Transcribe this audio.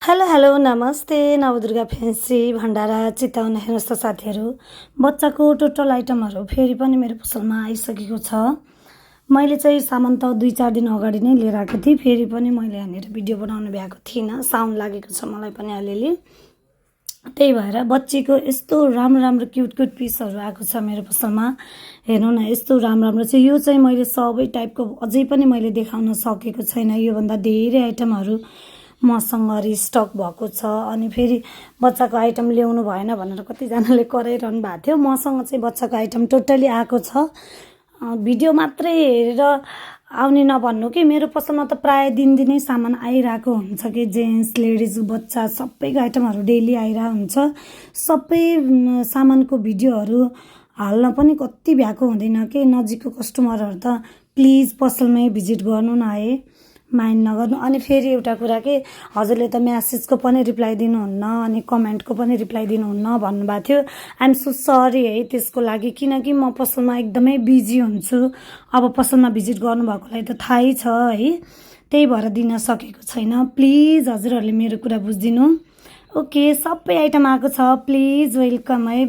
Hello नमस्ते Navdurga fancy भण्डारा चितवन। हेर्नुहोस् त साथीहरू, बच्चाको टोटल आइटमहरू फेरि पनि मेरो पसलमा आइसकेको छ। मैले चाहिँ सामान त 2-4 दिन अगाडि नै लिएर आएको थिएँ। फेरि पनि मैले यहाँनिर भिडियो बनाउनु भ्याएको थिइनँ, साउन्ड लागेको छ मलाई पनि अलिअलि। त्यही भएर बच्चीको यस्तो राम्रो क्युट पिसहरू आएको छ मेरो पसलमा। हेर्नु न, यस्तो राम्रो चाहिँ यो चाहिँ मैले सबै टाइपको अझै पनि मैले देखाउन सकेको छैन। योभन्दा धेरै आइटमहरू मसँग रिस्टक भएको छ। अनि फेरि बच्चाको आइटम ल्याउनु भएन भनेर कतिजनाले कराइरहनु भएको थियो। मसँग चाहिँ बच्चाको आइटम टोटली आएको छ। भिडियो मात्रै हेरेर आउने नभन्नु कि मेरो पसलमा त प्राय दिनदिनै सामान आइरहेको हुन्छ कि जेन्ट्स लेडिज बच्चा सबैको आइटमहरू डेली आइरहेको हुन्छ। सबै सामानको भिडियोहरू हाल्न पनि कति भ्याएको हुँदैन कि। नजिकको कस्टमरहरू त प्लिज पसलमै भिजिट गर्नु न है, माइन्ड नगर्नु। अनि फेरि एउटा कुरा कि हजुरले त म्यासेजको पनि रिप्लाई दिनुहुन्न अनि कमेन्टको पनि रिप्लाई दिनुहुन्न भन्नुभएको थियो। आइएम सो सरी है त्यसको लागि, किनकि म पसलमा एकदमै बिजी हुन्छु। अब पसलमा भिजिट गर्नुभएकोलाई त थाहै छ है, त्यही भएर दिन सकेको छैन। प्लिज हजुरहरूले मेरो कुरा बुझिदिनु। ओके, सबै आइटम आएको छ, प्लिज वेलकम है।